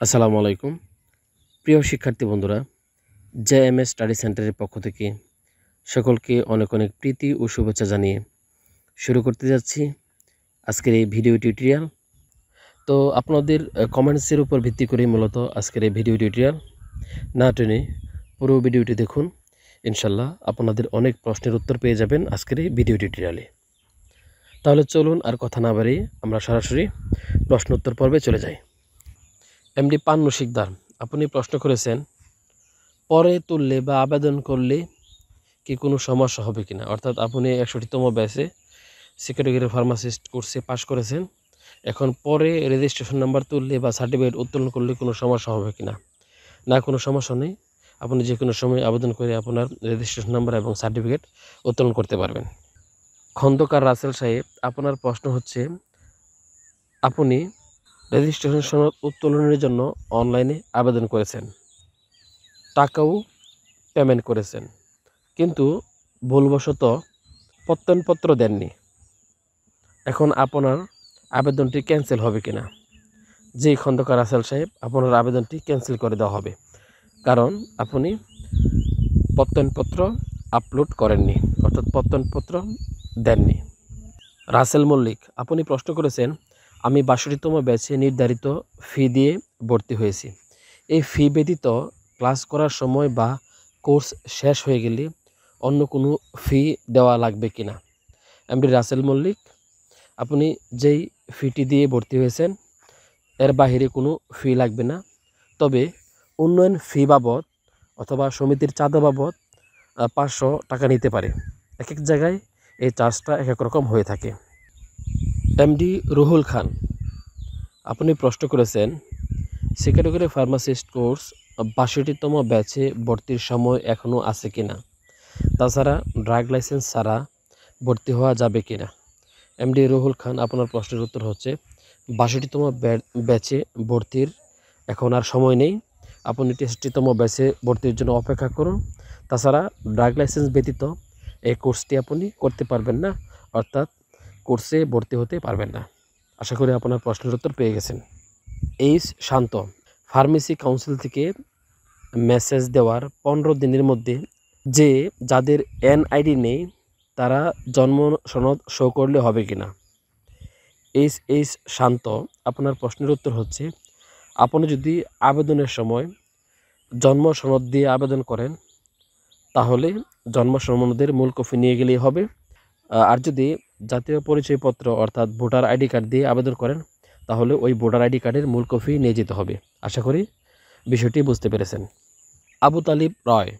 আসসালামু আলাইকুম প্রিয় শিক্ষার্থী বন্ধুরা, জেএমএস স্টাডি সেন্টারের পক্ষ থেকে সকলকে অনেক অনেক প্রীতি ও শুভেচ্ছা জানিয়ে শুরু করতে যাচ্ছি আজকের এই ভিডিও টিউটোরিয়াল। তো আপনাদের কমেন্টসের উপর ভিত্তি করে মূলত আজকের এই ভিডিও টিউটোরিয়াল। না টেনে পুরো ভিডিওটি দেখুন, ইনশাল্লাহ আপনাদের অনেক প্রশ্নের উত্তর পেয়ে যাবেন আজকের এই ভিডিও টিউটোরিয়ালে। তাহলে চলুন আর কথা না বাড়িয়ে আমরা সরাসরি প্রশ্ন উত্তর পর্বে চলে যাই। এমডি পান্নু শিকদার, আপনি প্রশ্ন করেছেন পরে তুললে বা আবেদন করলে কি কোনো সমস্যা হবে কিনা, অর্থাৎ আপনি 61তম ব্যাচে সেক্রেটারি ফার্মাসিস্ট কোর্সে পাশ করেছেন, এখন পরে রেজিস্ট্রেশন নাম্বার তুললে বা সার্টিফিকেট উত্তোলন করলে কোনো সমস্যা হবে কিনা। না, কোনো সমস্যা নেই, আপনি যে কোনো সময় আবেদন করে আপনার রেজিস্ট্রেশন নাম্বার এবং সার্টিফিকেট উত্তোলন করতে পারবেন। খন্দকার রাসেল সাহেব, আপনার প্রশ্ন হচ্ছে আপনি রেজিস্ট্রেশন সনদ উত্তোলনের জন্য অনলাইনে আবেদন করেছেন, টাকাও পেমেন্ট করেছেন, কিন্তু ভুলবশত প্রত্যয়নপত্র দেননি, এখন আপনার আবেদনটি ক্যান্সেল হবে কিনা। জি খন্দকার রাসেল সাহেব, আপনার আবেদনটি ক্যান্সেল করে দেওয়া হবে, কারণ আপনি প্রত্যয়নপত্র আপলোড করেননি, অর্থাৎ প্রত্যয়নপত্র দেননি। রাসেল মল্লিক, আপনি প্রশ্ন করেছেন আমি 62তম ব্যাচে নির্ধারিত ফি দিয়ে ভর্তি হয়েছি, এই ফি ব্যতীত ক্লাস করার সময় বা কোর্স শেষ হয়ে গেলে অন্য কোনো ফি দেওয়া লাগবে কিনা। এমডি রাসেল মল্লিক, আপনি যেই ফিটি দিয়ে ভর্তি হয়েছেন এর বাহিরে কোনো ফি লাগবে না, তবে উন্নয়ন ফি বাবদ অথবা সমিতির চাঁদা বাবদ 500 টাকা নিতে পারে। এক এক জায়গায় এই চার্জটা এক এক রকম হয়ে থাকে। এমডি রুহুল খান, আপনি প্রশ্ন করেছেন সেক্রেটারি ফার্মাসিস্ট কোর্স 62তম ব্যাচে ভর্তির সময় এখনও আছে কিনা, তাছাড়া ড্রাগ লাইসেন্স ছাড়া ভর্তি হওয়া যাবে কিনা। এমডি রুহুল খান, আপনার প্রশ্নের উত্তর হচ্ছে 62তম ব্যাচে ভর্তির এখন আর সময় নেই, আপনি 63তম ব্যাচে ভর্তির জন্য অপেক্ষা করুন। তাছাড়া ড্রাগ লাইসেন্স ব্যতীত এই কোর্সটি আপনি করতে পারবেন না, অর্থাৎ কোর্সে ভর্তি হতে পারবেন না। আশা করি আপনার প্রশ্নের উত্তর পেয়ে গেছেন। এইচ শান্ত, ফার্মেসি কাউন্সিল থেকে মেসেজ দেওয়ার 15 দিনের মধ্যে যাদের এনআইডি নেই তারা জন্ম সনদ শো করলে হবে কিনা। এইচ শান্ত, আপনার প্রশ্নের উত্তর হচ্ছে আপনি যদি আবেদনের সময় জন্ম সনদ দিয়ে আবেদন করেন তাহলে জন্ম সনদের মূল কপি নিয়ে গেলেই হবে, আর যদি জাতীয় পরিচয়পত্র অর্থাৎ ভোটার আইডি কার্ড দিয়ে আবেদন করেন তাহলে ওই ভোটার আইডি কার্ডের মূল কপি নিয়ে যেতে হবে। আশা করি বিষয়টি বুঝতে পেরেছেন। আবু তালিব রয়,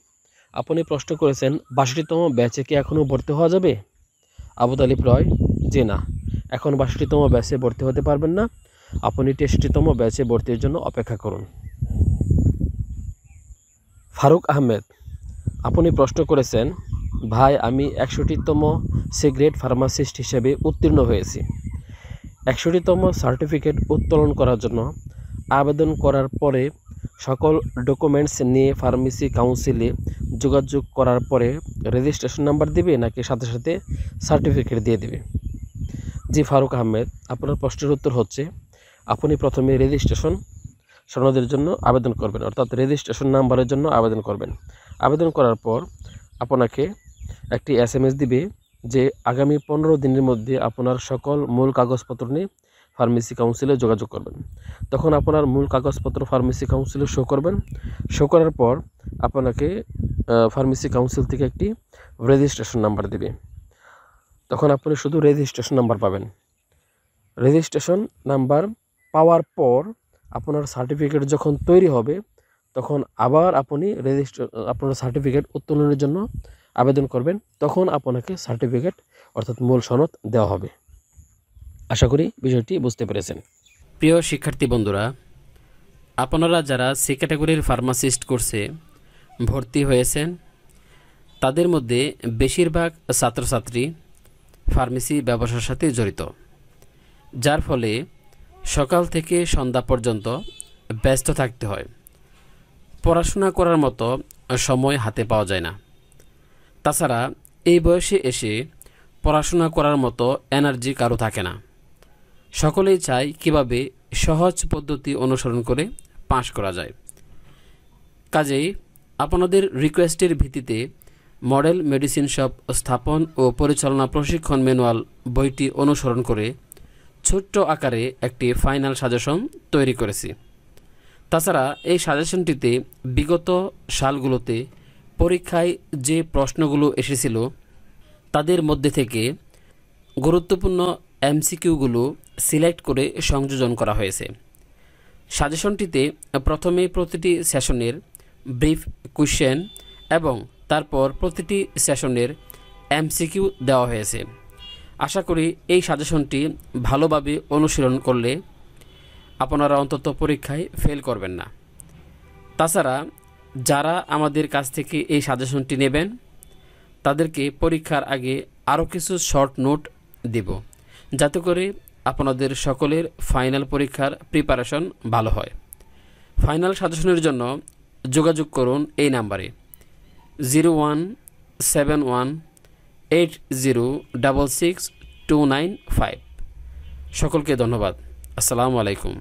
আপনি প্রশ্ন করেছেন 62তম ব্যাচে কি এখনও ভর্তি হওয়া যাবে। আবু তালিব রয়, যে না, এখন 62তম ব্যাচে ভর্তি হতে পারবেন না, আপনি 63তম ব্যাচে ভর্তির জন্য অপেক্ষা করুন। ফারুক আহমেদ, আপনি প্রশ্ন করেছেন ভাই আমি 61তম সিগ্রেট ফার্মাসিস্ট হিসেবে উত্তীর্ণ হয়েছি, 61তম সার্টিফিকেট উত্তোলন করার জন্য আবেদন করার পরে সকল ডকুমেন্টস নিয়ে ফার্মেসি কাউন্সিলে যোগাযোগ করার পরে রেজিস্ট্রেশন নাম্বার দিবে নাকি সাথে সাথে সার্টিফিকেট দিয়ে দেবে। জি ফারুক আহমেদ, আপনার প্রশ্নের উত্তর হচ্ছে আপনি প্রথমে রেজিস্ট্রেশন সনদের জন্য আবেদন করবেন, অর্থাৎ রেজিস্ট্রেশন নাম্বারের জন্য আবেদন করবেন। আবেদন করার পর আপনাকে একটি SMS দিবে যে আগামী 15 দিনের মধ্যে আপনার সকল মূল কাগজপত্র নিয়ে ফার্মেসি কাউন্সিলে যোগাযোগ করবেন। তখন আপনার মূল কাগজপত্র ফার্মেসি কাউন্সিলে শো করবেন। শো করার পর আপনাকে ফার্মেসি কাউন্সিল থেকে একটি রেজিস্ট্রেশন নাম্বার দেবে, তখন আপনি শুধু রেজিস্ট্রেশন নাম্বার পাবেন। রেজিস্ট্রেশন নাম্বার পাওয়ার পর আপনার সার্টিফিকেট যখন তৈরি হবে তখন আবার আপনি আপনার সার্টিফিকেট উত্তোলনের জন্য আবেদন করবেন, তখন আপনাকে সার্টিফিকেট অর্থাৎ মূল সনদ দেওয়া হবে। আশা করি বিষয়টি বুঝতে পেরেছেন। প্রিয় শিক্ষার্থী বন্ধুরা, আপনারা যারা সি ক্যাটাগরির ফার্মাসিস্ট কোর্সে ভর্তি হয়েছেন তাদের মধ্যে বেশিরভাগ ছাত্রছাত্রী ফার্মেসি ব্যবসার সাথে জড়িত, যার ফলে সকাল থেকে সন্ধ্যা পর্যন্ত ব্যস্ত থাকতে হয়, পড়াশোনা করার মতো সময় হাতে পাওয়া যায় না। তাছাড়া এই বয়সে এসে পড়াশোনা করার মতো এনার্জি কারো থাকে না। সকলেই চায় কিভাবে সহজ পদ্ধতি অনুসরণ করে পাস করা যায়। কাজেই আপনাদের রিকোয়েস্টের ভিত্তিতে মডেল মেডিসিন শপ স্থাপন ও পরিচালনা প্রশিক্ষণ ম্যানুয়াল বইটি অনুসরণ করে ছোট্ট আকারে একটি ফাইনাল সাজেশন তৈরি করেছি। তাছাড়া এই সাজেশনটিতে বিগত সালগুলোতে পরীক্ষায় যে প্রশ্নগুলো এসেছিল তাদের মধ্যে থেকে গুরুত্বপূর্ণ এমসিকিউগুলো সিলেক্ট করে সংযোজন করা হয়েছে। সাজেশনটিতে প্রথমে প্রতিটি সেশনের ব্রিফ কোশ্চেন এবং তারপর প্রতিটি সেশনের এমসিকিউ দেওয়া হয়েছে। আশা করি এই সাজেশনটি ভালোভাবে অনুশীলন করলে আপনারা অন্তত পরীক্ষায় ফেল করবেন না। তাছাড়া যারা আমাদের কাছ থেকে এই সাজেশনটি নেবেন তাদেরকে পরীক্ষার আগে আরও কিছু শর্ট নোট দেব, যাতে করে আপনাদের সকলের ফাইনাল পরীক্ষার প্রিপারেশন ভালো হয়। ফাইনাল সাজেশনের জন্য যোগাযোগ করুন এই নাম্বারে 017180666295। সকলকে ধন্যবাদ। আসসালামু আলাইকুম।